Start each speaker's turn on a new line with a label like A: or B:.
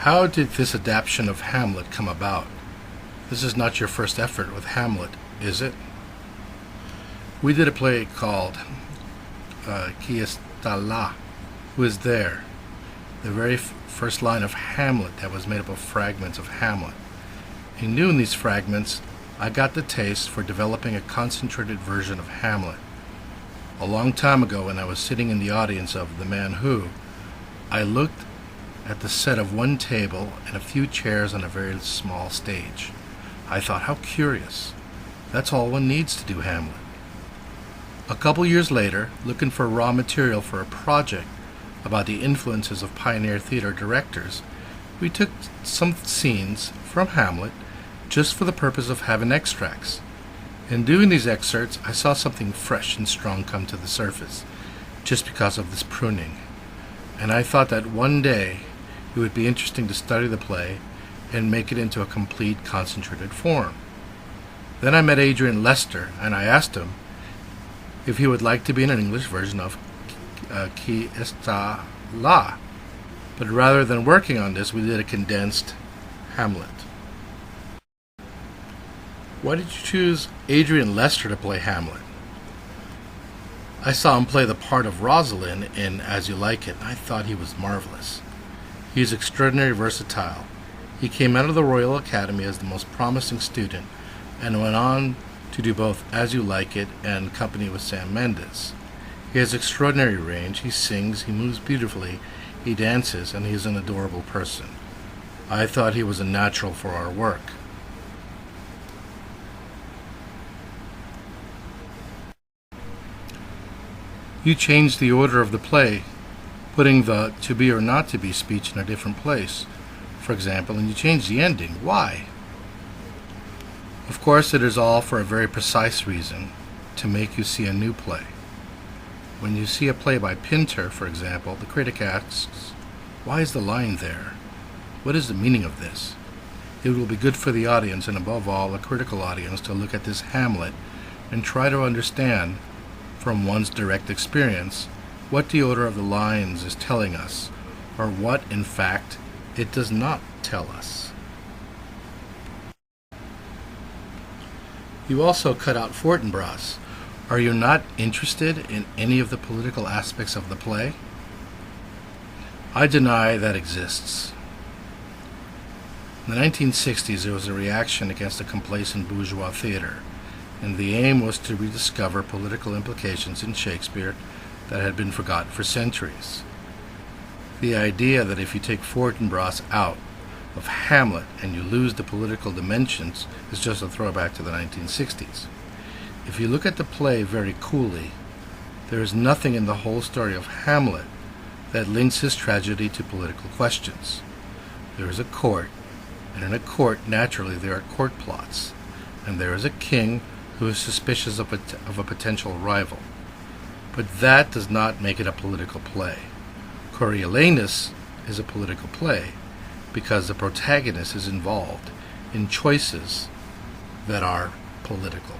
A: How did this adaptation of Hamlet come about? This is not your first effort with Hamlet, is it? We did a play called Qui está là? Who is there? The very first line of Hamlet that was made up of fragments of Hamlet. In doing these fragments, I got the taste for developing a concentrated version of Hamlet. A long time ago, when I was sitting in the audience of The Man Who, I looked at the set of one table and a few chairs on a very small stage. I thought, how curious. That's all one needs to do Hamlet. A couple years later, looking for raw material for a project about the influences of pioneer theater directors, we took some scenes from Hamlet just for the purpose of having extracts. In doing these excerpts, I saw something fresh and strong come to the surface, just because of this pruning. And I thought that one day it would be interesting to study the play and make it into a complete concentrated form. Then I met Adrian Lester, and I asked him if he would like to be in an English version of Qui está là? But rather than working on this, we did a condensed Hamlet. Why did you choose Adrian Lester to play Hamlet? I saw him play the part of Rosalind in As You Like It, and I thought he was marvelous. He is extraordinarily versatile. He came out of the Royal Academy as the most promising student and went on to do both As You Like It and Company with Sam Mendes. He has extraordinary range. He sings, he moves beautifully, he dances, and he is an adorable person. I thought he was a natural for our work. You changed the order of the play, putting the to be or not to be speech in a different place, for example, and you changed the ending. Why? Of course, it is all for a very precise reason, to make you see a new play. When you see a play by Pinter, for example, the critic asks, why is the line there? What is the meaning of this? It will be good for the audience, and above all, a critical audience, to look at this Hamlet and try to understand, from one's direct experience, what the order of the lines is telling us, or what, in fact, it does not tell us. You also cut out Fortinbras. Are you not interested in any of the political aspects of the play? I deny that exists. In the 1960s, there was a reaction against the complacent bourgeois theater, and the aim was to rediscover political implications in Shakespeare that had been forgotten for centuries. The idea that if you take Fortinbras out of Hamlet and you lose the political dimensions is just a throwback to the 1960s. If you look at the play very coolly, there is nothing in the whole story of Hamlet that links his tragedy to political questions. There is a court, and in a court, naturally, there are court plots, and there is a king who is suspicious of a potential rival. But that does not make it a political play. Coriolanus is a political play because the protagonist is involved in choices that are political.